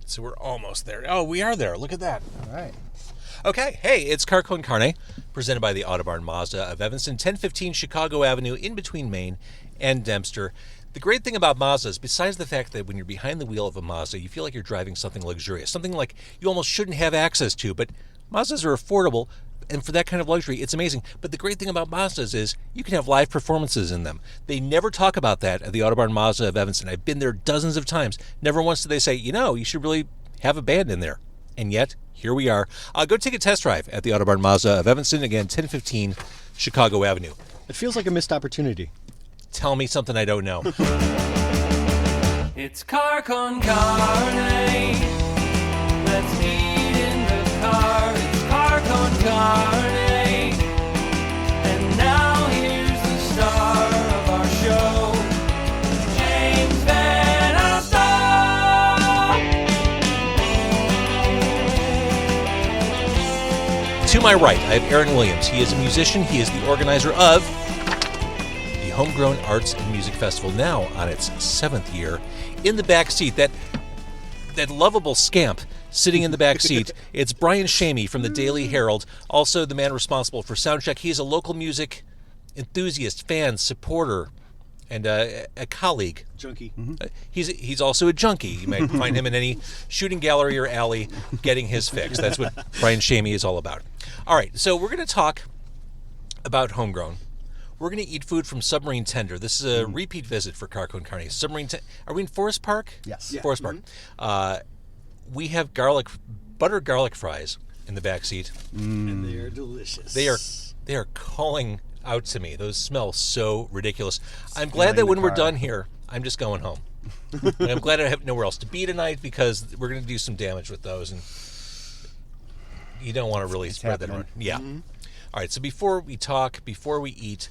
So we're almost there. Oh, we are there. Look at that. All right. Okay. Hey, it's Carne, presented by the Autobarn Mazda of Evanston, 1015 Chicago Avenue, in between Maine and Dempster. The great thing about Mazdas, besides the fact that when you're behind the wheel of a Mazda, you feel like you're driving something luxurious, something like you almost shouldn't have access to, but Mazdas are affordable, and for that kind of luxury, it's amazing. But the great thing about Mazdas is you can have live performances in them. They never talk about that at the Autobarn Mazda of Evanston. I've been there dozens of times. Never once do they say, you should really have a band in there. And yet, here we are. Go take a test drive at the Autobarn Mazda of Evanston, again, 1015 Chicago Avenue. It feels like a missed opportunity. Tell me something I don't know. It's car con carne. Let's eat in the car. It's car con carne. And now here's the star of our show, James Van Alstyne. To my right, I have Aaron Williams. He is a musician. He is the organizer of the Homegrown Arts and Music Festival, now on its 7th year. In the back seat, that lovable scamp sitting in the back seat, it's Brian Shamie from the Daily Herald, also the man responsible for Soundcheck. He is a local music enthusiast, fan, supporter, and a colleague. Junkie. He's also a junkie. You might find him in any shooting gallery or alley getting his fix. That's what Brian Shamie is all about. All right, so we're going to talk about Homegrown. We're going to eat food from Submarine Tender. This is a repeat visit for Carne. Are we in Forest Park? Yes. Yeah. Forest Park. We have buttered garlic fries in the back seat. And they are delicious. They are calling out to me. Those smell so ridiculous. I'm glad that when we're done here, I'm just going home. And I'm glad I have nowhere else to be tonight, because we're going to do some damage with those, and you don't want to really spread that around. Yeah. Mm-hmm. All right, so before we eat,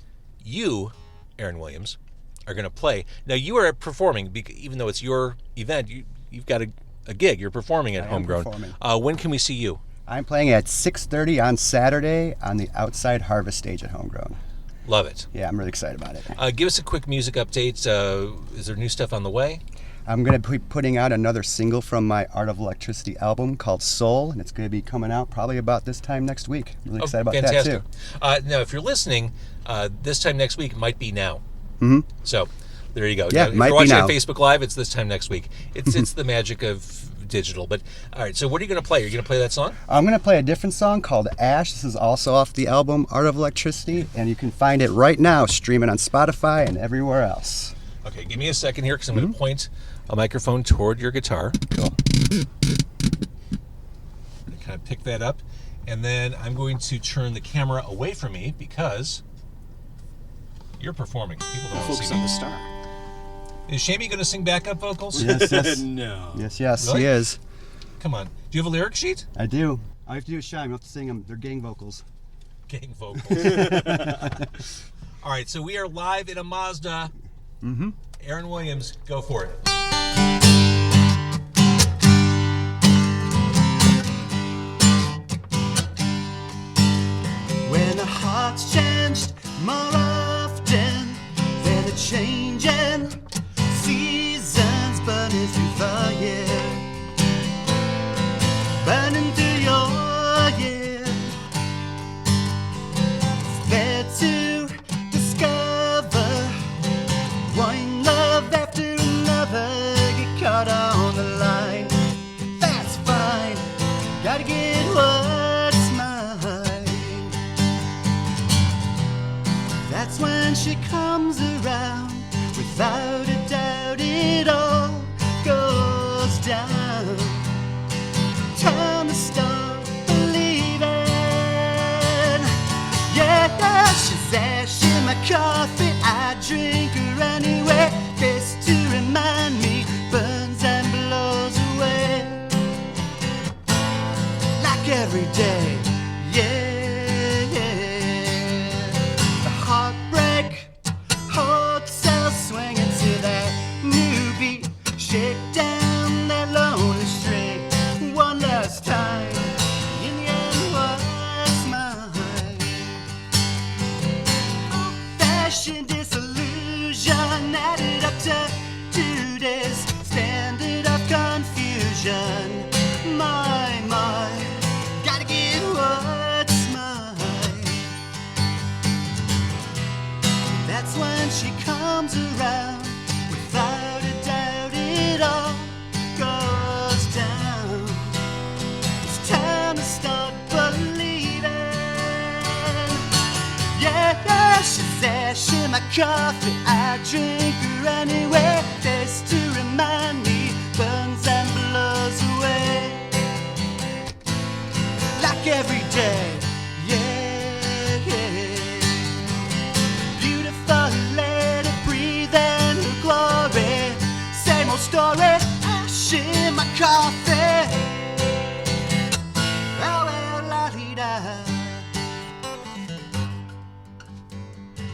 you, Aaron Williams, are going to play. Now, you are performing, even though it's your event. You've got a gig. You're performing at Homegrown. When can we see you? I'm playing at 6:30 on Saturday on the outside harvest stage at Homegrown. Love it. Yeah, I'm really excited about it. Give us a quick music update. Is there new stuff on the way? I'm going to be putting out another single from my Art of Electricity album called Soul, and it's going to be coming out probably about this time next week. I'm really excited about that, too. Now, if you're listening, this time next week might be now. Mm-hmm. So, there you go. Yeah, now, if might you're watching be now. on Facebook Live, it's this time next week. It's the magic of digital. But, all right, so what are you going to play? Are you going to play that song? I'm going to play a different song called Ash. This is also off the album Art of Electricity, and you can find it right now streaming on Spotify and everywhere else. Okay, give me a second here, because I'm going to point a microphone toward your guitar. Cool. Kind of pick that up, and then I'm going to turn the camera away from me, because you're performing. People don't Focus see on me. the star. Is Shamie going to sing backup vocals? Yes. No. Yes, Really? he is. Come on. Do you have a lyric sheet? I do. All you have to do is shine. You have to sing them. They're gang vocals. Gang vocals. All right, so we are live in a Mazda. Mm-hmm. Aaron Williams, go for it. When the heart's changed more often than a changing seasons burning through the year, burning through your year. It's there to discover one love after another, get caught on the line. That's fine, gotta get what's mine. That's when she comes around, without a doubt it all goes down. Time to start believing. Yeah, she's ash in my coffee, I drink her anyway. This to remind me, burns and blows away. Like every day, yeah. The heartbreak hotel swinging to that new beat. Shake down that lonely street one last time. In the end, what's mine? Old-fashioned disillusion added up to 2 days. Standard of confusion. around. Without a doubt, it all goes down. It's time to start believing. Yeah, she's ash in my coffee. I drink her anyway. Taste to remind me, burns and blows away. Like every day, yeah, yeah. Beautiful lady, breathing her glory. Same old story, ash in my coffee. Oh, well, la-dee-da.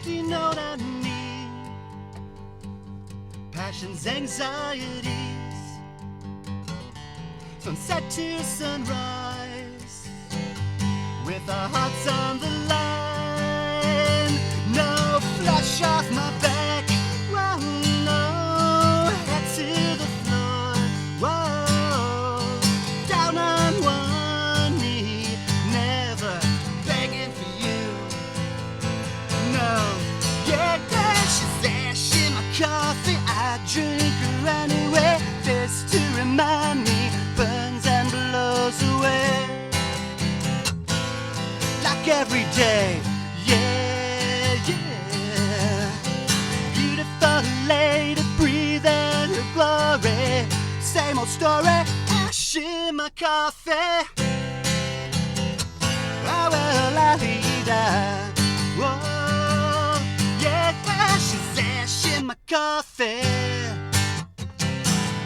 Do you know what I mean? Passions, anxieties, sunset to sunrise, with our hearts on the line. No flush off my back, whoa, no, head to the floor, whoa, down on one knee, never begging for you. No, yeah, she's ash in my coffee. I drink her anyway. This to remind me, burns and blows away. Like every day, yeah, yeah. Beautiful lady, breathing her glory. Same old story, ash in my coffee. Oh, well, la-dee-da. Whoa, yeah, she's ash in my coffee.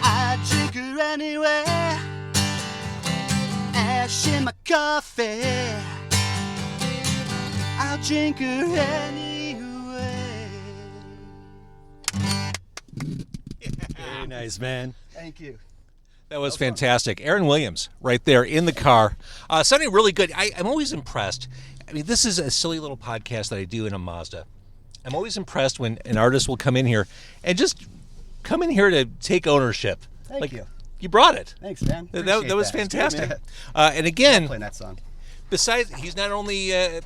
I drink her anyway. Ash in my coffee. I'll drink her anyway. Very nice, man. Thank you. That was fantastic. Aaron Williams right there in the car. Sounding really good. I'm always impressed. I mean, this is a silly little podcast that I do in a Mazda. I'm always impressed when an artist will come in here and just come in here to take ownership. Thank you. You brought it. Thanks, man. That Appreciate was that. fantastic. Yeah. And again, Playing that song. besides, he's not only a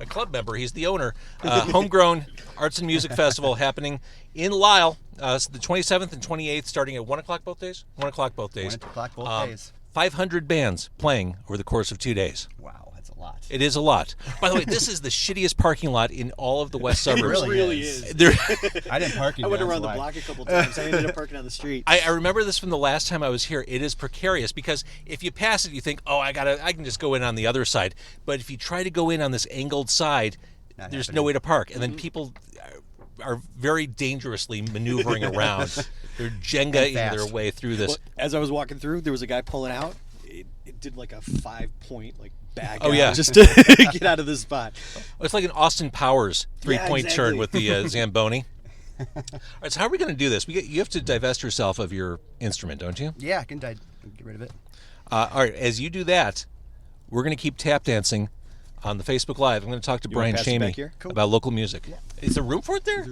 club member, he's the owner. Homegrown Arts and Music Festival happening in Lisle, so the 27th and 28th, starting at 1 o'clock both days? 1 o'clock both days. 1 o'clock both days. 500 bands playing over the course of 2 days. Wow, that's a lot. It is a lot. By the way, this is the shittiest parking lot in all of the West suburbs. really Really is. is. There- I didn't park you. I went guys, around the why? block a couple times. I ended up parking on the street. I remember this from the last time I was here. It is precarious because if you pass it, you think, "Oh, I can just go in on the other side." But if you try to go in on this angled side, Not there's happening. no way to park, and then people are very dangerously maneuvering around. They're Jenga-ing fast. their way through this. Well, as I was walking through, there was a guy pulling out. It did like a 5-point bag. Oh, out yeah. just to get out of the spot. It's like an Austin Powers three-point turn exactly. with the Zamboni. All right, so how are we going to do this? You have to divest yourself of your instrument, don't you? Yeah, I can get rid of it. All right, as you do that, we're going to keep tap dancing on the Facebook Live. I'm going to talk to You wanna Brian pass it back Shamie here? Cool. about local music. Is there room for it there?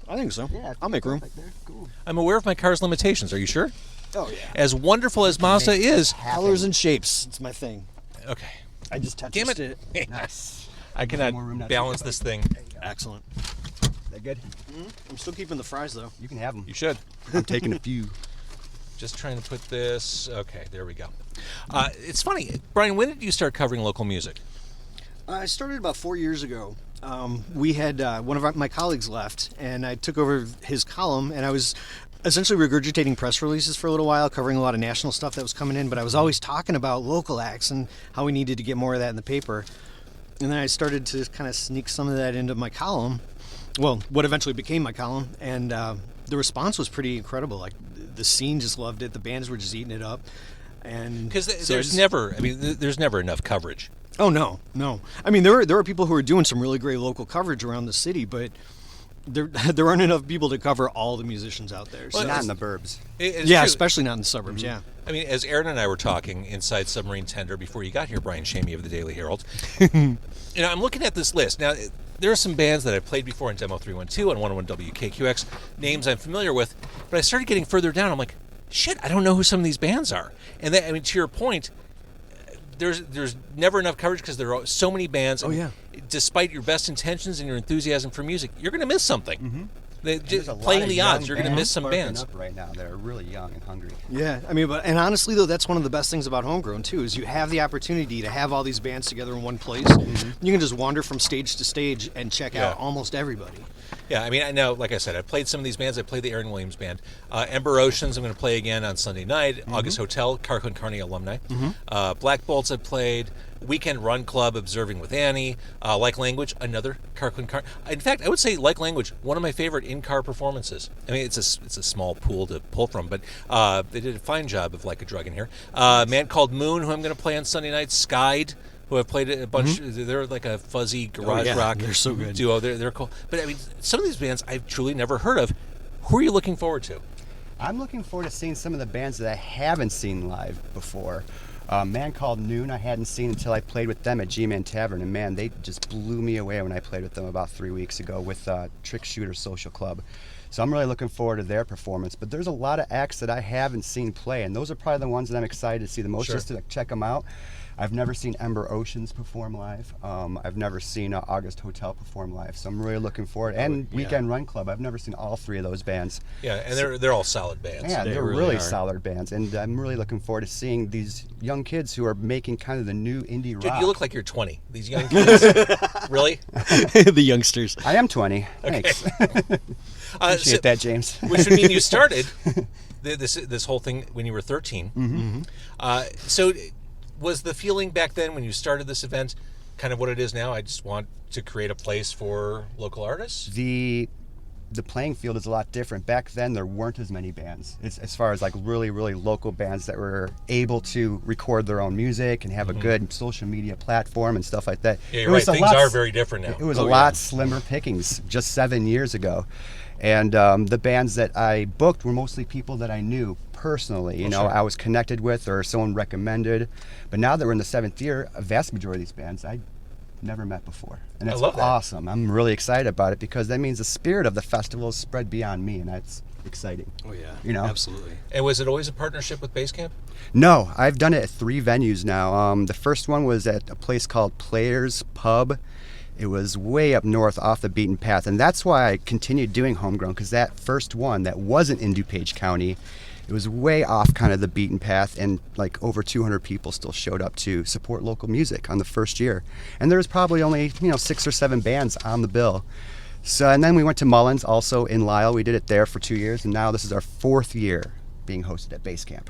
I think so. Yeah, I'll make room. back there. Cool. I'm aware of my car's limitations. Are you sure? Oh yeah. As wonderful as Mazda is. Colors and shapes. It's my thing. Okay. I just touched Damn it. it. Nice. I cannot more room now, too. balance this thing. Excellent. They're good. I'm still keeping the fries though. You can have them. You should. I'm taking a few. Just trying to put this. Okay, there we go. It's funny, Brian. When did you start covering local music? I started about 4 years ago. We had one of my colleagues left, and I took over his column, and I was essentially regurgitating press releases for a little while, covering a lot of national stuff that was coming in, but I was always talking about local acts and how we needed to get more of that in the paper. And then I started to kind of sneak some of that into my column, well, what eventually became my column, and the response was pretty incredible. Like, the scene just loved it, the bands were just eating it up. And Because so there's never enough coverage. Oh no. I mean, there are people who are doing some really great local coverage around the city, but there aren't enough people to cover all the musicians out there. So, Not in the burbs. It's yeah, true. especially not in the suburbs. Yeah. I mean, as Aaron and I were talking inside Submarine Tender before you got here, Brian Shamie of the Daily Herald, I'm looking at this list. Now, there are some bands that I've played before in Demo 312 and 101 WKQX, names I'm familiar with, but I started getting further down. I'm like, shit, I don't know who some of these bands are. And that, I mean, to your point, there's never enough coverage because there are so many bands. Oh, yeah. Despite your best intentions and your enthusiasm for music, you're going to miss something. There's a lot Playing of the young odds, you're going to bands miss some sparking bands. up right now that are really young and hungry. Yeah, I mean, and honestly though, that's one of the best things about Homegrown too, is you have the opportunity to have all these bands together in one place. You can just wander from stage to stage and check out almost everybody. Yeah, I mean, I know, like I said, I played some of these bands. I played the Aaron Williams Band. Ember Oceans, I'm going to play again on Sunday night. August Hotel, Carne alumni. Black Bolts, I played. Weekend Run Club, Observing with Annie. Like Language, another Carne. In fact, I would say Like Language, one of my favorite in-car performances. I mean, it's a small pool to pull from, but they did a fine job of Like a Drug in here. Man Called Moon, who I'm going to play on Sunday night. Skied, who I've played a bunch. They're like a fuzzy garage rock they're so good. duo. They're cool. But I mean, some of these bands I've truly never heard of. Who are you looking forward to? I'm looking forward to seeing some of the bands that I haven't seen live before. Man Called Noon I hadn't seen until I played with them at G-Man Tavern, and man, they just blew me away when I played with them about 3 weeks ago with Trick Shooter Social Club. So I'm really looking forward to their performance. But there's a lot of acts that I haven't seen play, and those are probably the ones that I'm excited to see the most, just to check them out. I've never seen Ember Oceans perform live. I've never seen August Hotel perform live, so I'm really looking forward. And Weekend Run Club, I've never seen all three of those bands. Yeah, and they're all solid bands. Yeah, They they're really really are. solid bands, and I'm really looking forward to seeing these young kids who are making kind of the new indie Dude, rock. you look like you're 20. These young kids. Really? The youngsters. I am 20. Thanks. Appreciate that, James. Which would mean you started this whole thing when you were 13. So was the feeling back then when you started this event kind of what it is now? I just want to create a place for local artists? The playing field is a lot different. Back then, there weren't as many bands, as far as like really, really local bands that were able to record their own music and have a good social media platform and stuff like that. Yeah, you're right. Things are very different now. It was a lot slimmer pickings just 7 years ago. And the bands that I booked were mostly people that I knew personally. You know, I was connected with or someone recommended. But now that we're in the 7th year, a vast majority of these bands I never met before. And it's awesome. I'm really excited about it because that means the spirit of the festival is spread beyond me, and that's exciting. Oh yeah, you know, absolutely. And was it always a partnership with Basecamp? No, I've done it at 3 venues now. The first one was at a place called Players Pub. It was way up north off the beaten path, and that's why I continued doing Homegrown, because that first one that wasn't in DuPage County, it was way off kind of the beaten path, and like over 200 people still showed up to support local music on the first year. And there was probably only 6 or 7 bands on the bill. So, and then we went to Mullins, also in Lisle. We did it there for 2 years, and now this is our 4th year being hosted at Basecamp.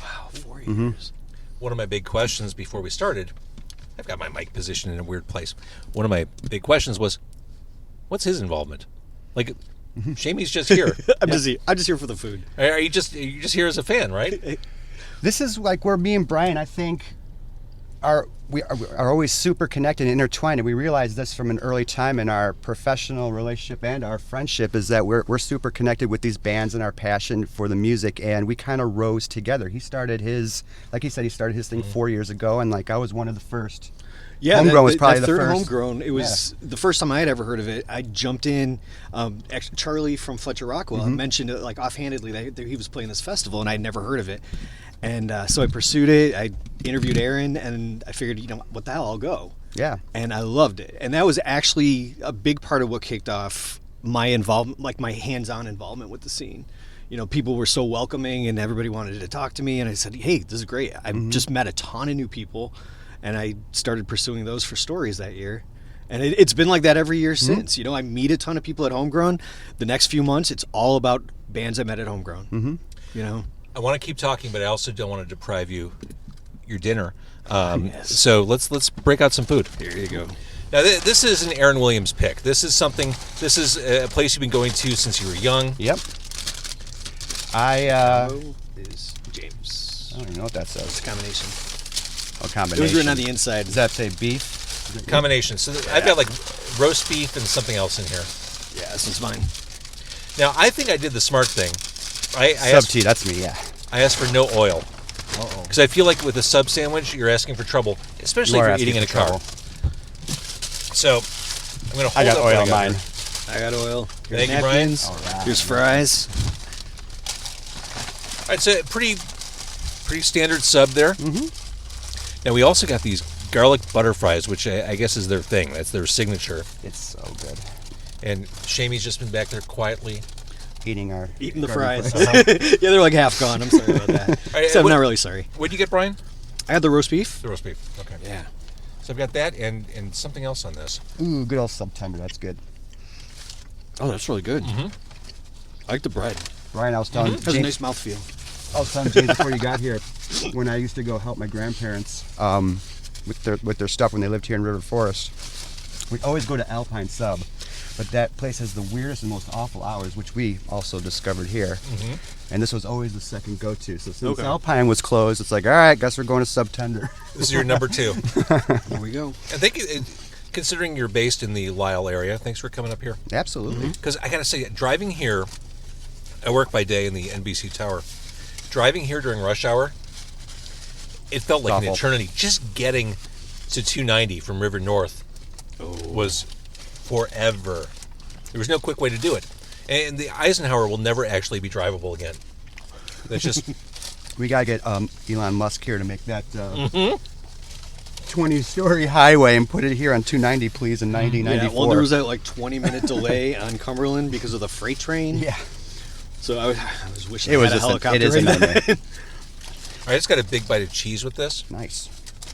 Wow, 4 years. One of my big questions before we started, I've got my mic positioned in a weird place. One of my big questions was, what's his involvement? Like, Shamie's just here. I'm just here for the food. Are you just here as a fan, right? This is like where me and Brian, I think, are always super connected and intertwined, and we realized this from an early time in our professional relationship and our friendship, is that we're super connected with these bands and our passion for the music, and we kind of rose together. He started his, like he said, he started his thing 4 years ago, and like I was one of the first. Yeah, Homegrown was probably that the third first. Homegrown. It was the first time I had ever heard of it. I jumped in. Actually, Charlie from Fletcher Rockwell mentioned it like offhandedly that he was playing this festival, and I'd never heard of it. And so I pursued it. I interviewed Aaron, and I figured, what the hell, I'll go. Yeah. And I loved it. And that was actually a big part of what kicked off my involvement, like my hands-on involvement with the scene. People were so welcoming, and everybody wanted to talk to me. And I said, hey, this is great. I've just met a ton of new people. And I started pursuing those for stories that year. And it's been like that every year since. I meet a ton of people at Homegrown. The next few months, it's all about bands I met at Homegrown. I want to keep talking, but I also don't want to deprive you your dinner. So let's break out some food. Here you go. Now this is an Aaron Williams pick. This is a place you've been going to since you were young. Yep. Is James. I don't even know what that says. It's a combination. Oh, combination. It was written on the inside. Does that say beef? Combination. So I've got like roast beef and something else in here. Yeah, this one's mine. Now I think I did the smart thing. I Sub T, that's me, yeah. I asked for no oil. Because I feel like with a sub sandwich, you're asking for trouble, especially if you're eating in a car. So I'm going to hold I got up oil what on mine. I got oil. Thank you, Brian. Napkins. All right. Here's fries. All right, so pretty standard sub there. Now we also got these garlic butter fries, which I guess is their thing. That's their signature. It's so good. And Shamie's just been back there quietly. Eating the garden fries. Yeah, they're like half gone. I'm sorry about that. right, So I'm not really sorry. What'd you get, Brian? I had the roast beef. The roast beef. Okay. Yeah. So I've got that and something else on this. Ooh, good old sub tender. That's good. Oh, that's really good. I like the bread. Brian, I was telling It has a James, nice mouthfeel. I was telling James before you got here, when I used to go help my grandparents with their stuff when they lived here in River Forest, we'd always go to Alpine Sub. But that place has the weirdest and most awful hours, which we also discovered here. And this was always the second go-to. So since Alpine was closed, it's like, all right, guess we're going to Sub Tender. This is your number 2. Here we go. And thank you, considering you're based in the Lisle area, thanks for coming up here. Absolutely. Because I got to say, driving here, I work by day in the NBC Tower. Driving here during rush hour, it felt like an eternity. Just getting to 290 from River North was forever. There was no quick way to do it. And the Eisenhower will never actually be drivable again. That's just... We got to get Elon Musk here to make that 20-story highway and put it here on 290, please, in 94. Yeah, well, there was that like 20-minute delay on Cumberland because of the freight train. Yeah. So I was wishing It I was had a just helicopter. it is a right nightmare. then. I just got a big bite of cheese with this. Nice.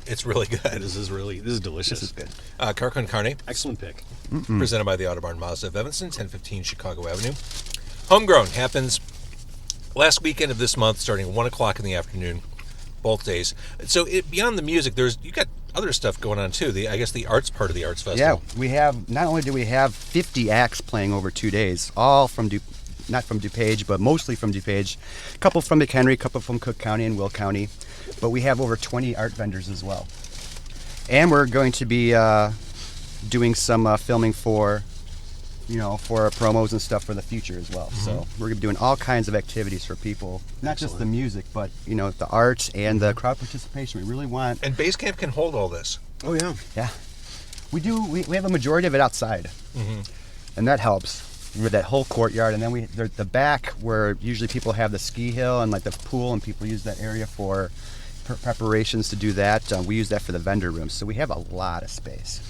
It's really good. This is delicious. This is good. Carne, Excellent pick. presented by the Autobarn Mazda of Evanston, 1015 Chicago Avenue. Homegrown happens last weekend of this month, starting at 1 o'clock in the afternoon, both days. So beyond the music, you got other stuff going on too. I guess the arts part of the arts festival. Yeah, we have, not only do we have 50 acts playing over 2 days, all from not from DuPage, but mostly from DuPage. A couple from McHenry, a couple from Cook County and Will County. But we have over 20 art vendors as well. And we're going to be doing some filming for promos and stuff for the future as well. So we're going to be doing all kinds of activities for people, not just the music, but the arts and the crowd participation. We really want. And Basecamp can hold all this. Oh yeah. Yeah, we do. We have a majority of it outside, and that helps with that whole courtyard. And then the back where usually people have the ski hill and like the pool, and people use that area for preparations to do that. We use that for the vendor rooms, so we have a lot of space,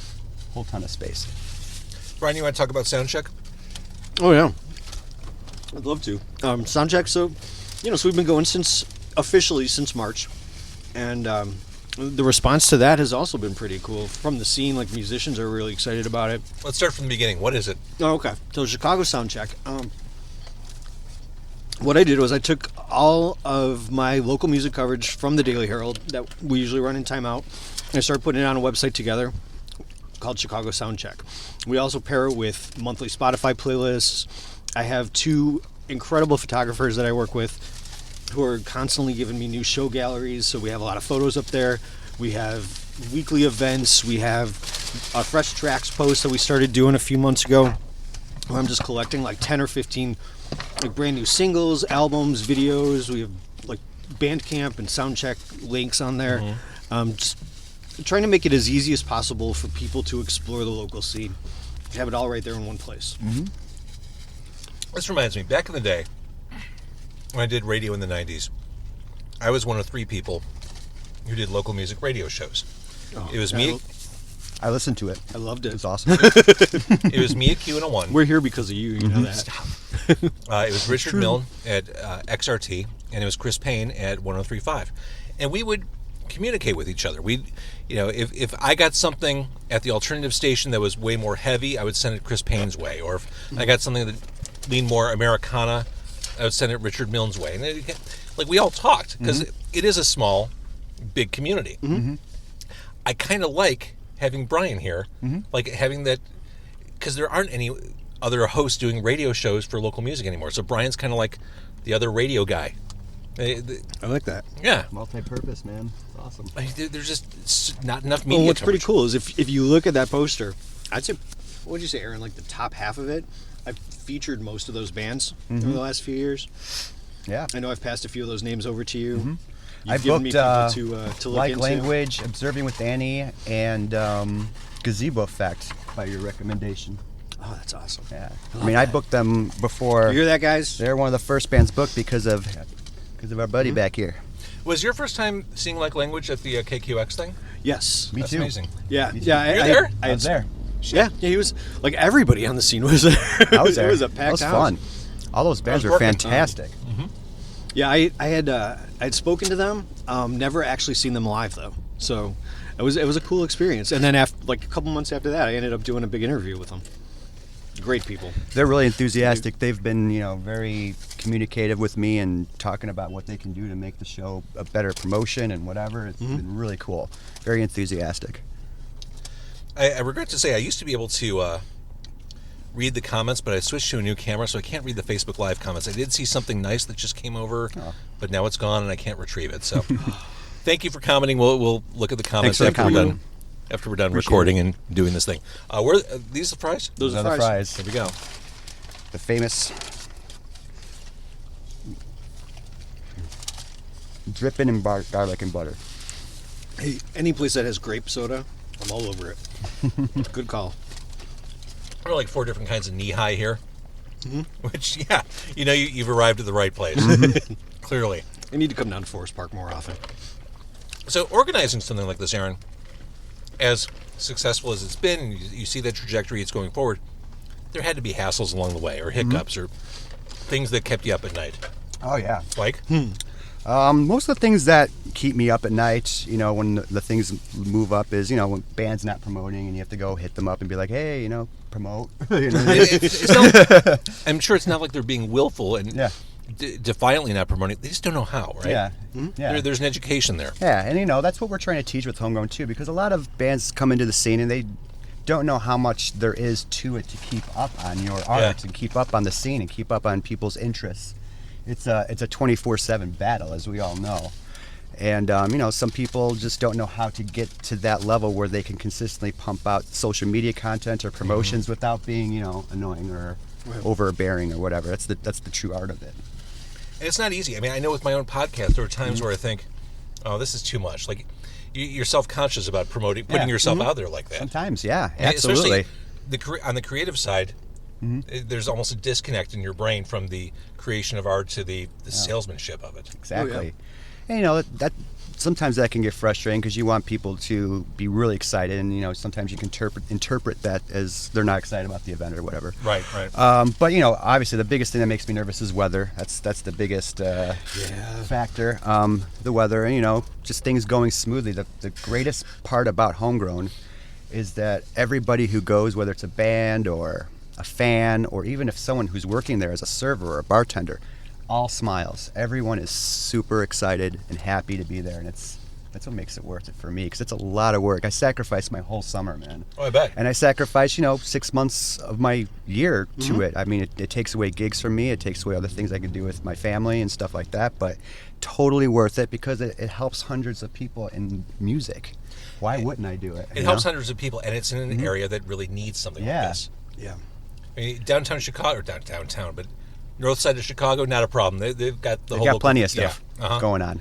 whole ton of space. Brian, you want to talk about soundcheck? Oh yeah. I'd love to. Soundcheck. So we've been going officially since March, and the response to that has also been pretty cool from the scene. Like musicians are really excited about it. Let's start from the beginning. What is it? Oh, okay. So Chicago Soundcheck. What I did was I took all of my local music coverage from the Daily Herald that we usually run in Time Out, and I started putting it on a website together called Chicago Soundcheck. We also pair it with monthly Spotify playlists. I have 2 incredible photographers that I work with who are constantly giving me new show galleries, so we have a lot of photos up there. We have weekly events. We have a fresh tracks post that we started doing a few months ago, where I'm just collecting like 10 or 15 like brand new singles, albums, videos. We have like Bandcamp and Soundcheck links on there. Just trying to make it as easy as possible for people to explore the local scene. Have it all right there in one place. This reminds me, back in the day, when I did radio in the 90s, I was one of 3 people who did local music radio shows. It was me. I listened to it. I loved it. It's awesome. It was me at Q and a 1. We're here because of you. You know that. Stop. It was Richard Milne at XRT, and it was Chris Payne at 103.5. And we would communicate with each other. If I got something at the alternative station that was way more heavy, I would send it Chris Payne's way. Or if I got something that leaned more Americana, I would send it Richard Milne's way. And we all talked, because it is a small, big community. I kind of like having Brian here, like having that, because there aren't any other hosts doing radio shows for local music anymore. So Brian's kind of like the other radio guy. I like that. Yeah. Multi-purpose, man. It's awesome. There's just not enough media. Well, what's pretty coverage. cool is if you look at that poster, I'd say, what would you say, Aaron? Like the top half of it, I've featured most of those bands over the last few years. Yeah. I know I've passed a few of those names over to you. I You've given me booked people to look Like into. Language, Observing with Annie, and Gazebo Effect by your recommendation. Oh, that's awesome. Yeah. I booked them before. You hear that, guys? They're one of the first bands booked because of our buddy back here. Was your first time seeing Like Language at the KQX thing? Yes. Me That's too. amazing. Yeah. Me too. Yeah. You're there? I was there. Yeah, he was like everybody on the scene was there. I was there. It was a That packed was house. fun. All those bands were working. fantastic. Yeah, I had spoken to them. Never actually seen them live though, so it was a cool experience. And then after like a couple months after that, I ended up doing a big interview with them. Great people. They're really enthusiastic. They've been, very communicative with me and talking about what they can do to make the show a better promotion and whatever. It's been really cool. Very enthusiastic. I regret to say I used to be able to read the comments, but I switched to a new camera, so I can't read the Facebook Live comments. I did see something nice that just came over, but now it's gone and I can't retrieve it. So thank you for commenting. We'll look at the comments Thanks for the comment. after we're done recording and doing this thing. Are these the fries? Those are Another fries. Here we go. The famous dripping in garlic and butter. Hey, any place that has grape soda, I'm all over it. Good call. There are like 4 different kinds of Nehi here, which, yeah, you've arrived at the right place, clearly. I need to come down to Forest Park more often. So organizing something like this, Aaron, as successful as it's been, and you see the trajectory it's going forward, there had to be hassles along the way, or hiccups, or things that kept you up at night. Oh, yeah. Like? Most of the things that keep me up at night, when the things move up is, when band's not promoting and you have to go hit them up and be like, hey, promote. It's not, I'm sure it's not like they're being willful and Yeah. defiantly not promoting. They just don't know how, right? Yeah. Yeah. There's an education there. Yeah, and that's what we're trying to teach with Homegrown too, because a lot of bands come into the scene and they don't know how much there is to it to keep up on your art and keep up on the scene and keep up on people's interests. It's a 24/7 battle, as we all know. And some people just don't know how to get to that level where they can consistently pump out social media content or promotions without being, annoying or overbearing or whatever. That's the true art of it. And it's not easy. I mean, I know with my own podcast, there are times where I think, oh, this is too much. Like, you're self-conscious about putting yourself out there like that. Sometimes, yeah, And absolutely. especially on the creative side, there's almost a disconnect in your brain from the creation of art to the salesmanship of it. Exactly. And that sometimes that can get frustrating because you want people to be really excited, and sometimes you can interpret that as they're not excited about the event or whatever. Right. But obviously the biggest thing that makes me nervous is weather. That's the biggest factor. The weather, and just things going smoothly. The greatest part about Homegrown is that everybody who goes, whether it's a band or a fan, or even if someone who's working there as a server or a bartender, all smiles. Everyone is super excited and happy to be there, and that's what makes it worth it for me, because it's a lot of work. I sacrifice my whole summer, man. Oh, I bet. And I sacrifice 6 months of my year to it. I mean, it takes away gigs from me, it takes away other things I can do with my family and stuff like that, but totally worth it because it helps hundreds of people in music. Why wouldn't I do it? It helps hundreds of people, and it's in an area that really needs something like this. Yeah. I mean, downtown Chicago, or downtown, but north side of Chicago, not a problem. They've got the whole got plenty of stuff Yeah. going on.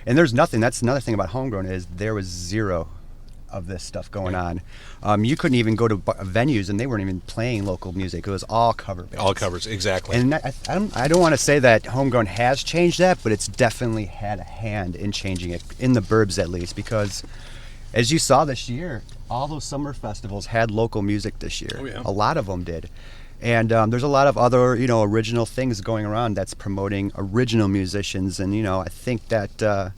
And there's nothing. That's another thing about Homegrown is there was zero of this stuff going on. You couldn't even go to venues and they weren't even playing local music. It was all cover bands. All covers, exactly. And I don't want to say that Homegrown has changed that, but it's definitely had a hand in changing it, in the burbs at least, because as you saw this year, all those summer festivals had local music this year. Oh, yeah. A lot of them did. And there's a lot of other, original things going around that's promoting original musicians. And, I think that the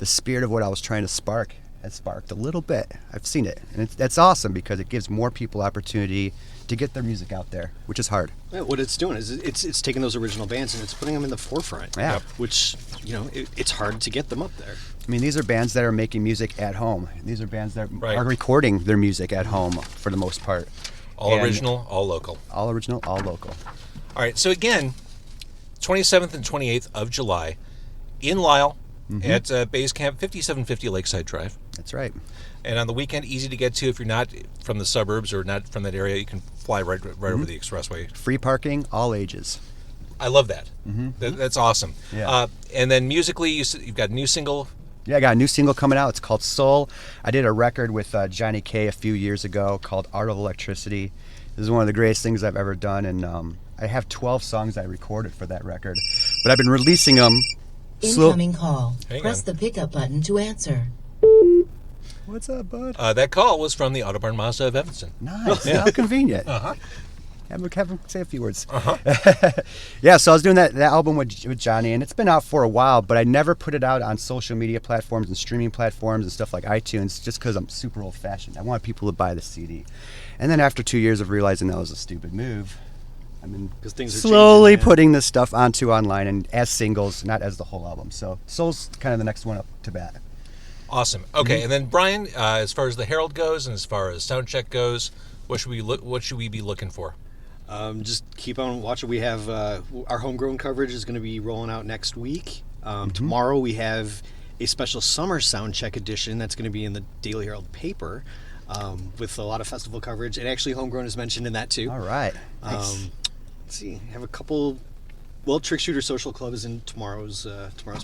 spirit of what I was trying to spark has sparked a little bit. I've seen it. And that's awesome because it gives more people opportunity to get their music out there, which is hard. Yeah, what it's doing is it's taking those original bands and it's putting them in the forefront. Yeah. Yep. Which, it's hard to get them up there. I mean, these are bands that are making music at home. These are bands that Right. are recording their music at home for the most part. All And original, all local. All original, all local. All right, so again, 27th and 28th of July in Lisle at Basecamp, 5750 Lakeside Drive. That's right. And on the weekend, easy to get to. If you're not from the suburbs or not from that area, you can fly right over the expressway. Free parking, all ages. I love that. That's awesome. Yeah. And then musically, you've got a new single. Yeah, I got a new single coming out. It's called Soul. I did a record with Johnny K a few years ago called Art of Electricity. This is one of the greatest things I've ever done, and I have 12 songs I recorded for that record. But I've been releasing them Incoming call. Hang Press on. the pickup button to answer. What's up, bud? That call was from the Autobarn Mazda of Evanston. Nice. How convenient. Uh-huh. Have him say a few words. Yeah, so I was doing that album with Johnny, and it's been out for a while, but I never put it out on social media platforms and streaming platforms and stuff like iTunes just because I'm super old-fashioned. I want people to buy the CD. And then after 2 years of realizing that was a stupid move, I've been things are slowly changing, putting this stuff onto online and as singles, not as the whole album. So Soul's kind of the next one up to bat. Awesome. Okay, and then Brian, as far as the Herald goes and as far as soundcheck goes, what should we be looking for? Just keep on watching. We have our homegrown coverage is going to be rolling out next week. Tomorrow we have a special summer soundcheck edition that's going to be in the Daily Herald paper with a lot of festival coverage. And actually, homegrown is mentioned in that too. All right. Nice. Let's see. I have a couple. Well, Trick Shooter Social Club is in tomorrow's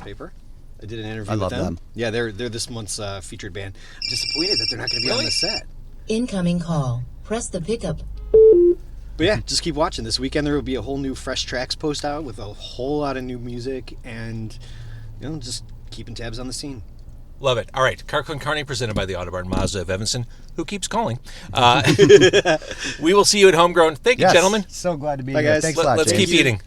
paper. I did an interview with them. Yeah, they're this month's featured band. I'm disappointed that they're not going to be on the set. Incoming call. Press the pickup. But yeah, just keep watching. This weekend there will be a whole new Fresh Tracks post out with a whole lot of new music and, just keeping tabs on the scene. Love it. All right, Carne presented by the Autobarn Mazda of Evanston, who keeps calling. We will see you at Homegrown. Thank you, Yes, gentlemen. so glad to be Bye, here. guys. Thanks a lot, Let's James. keep eating.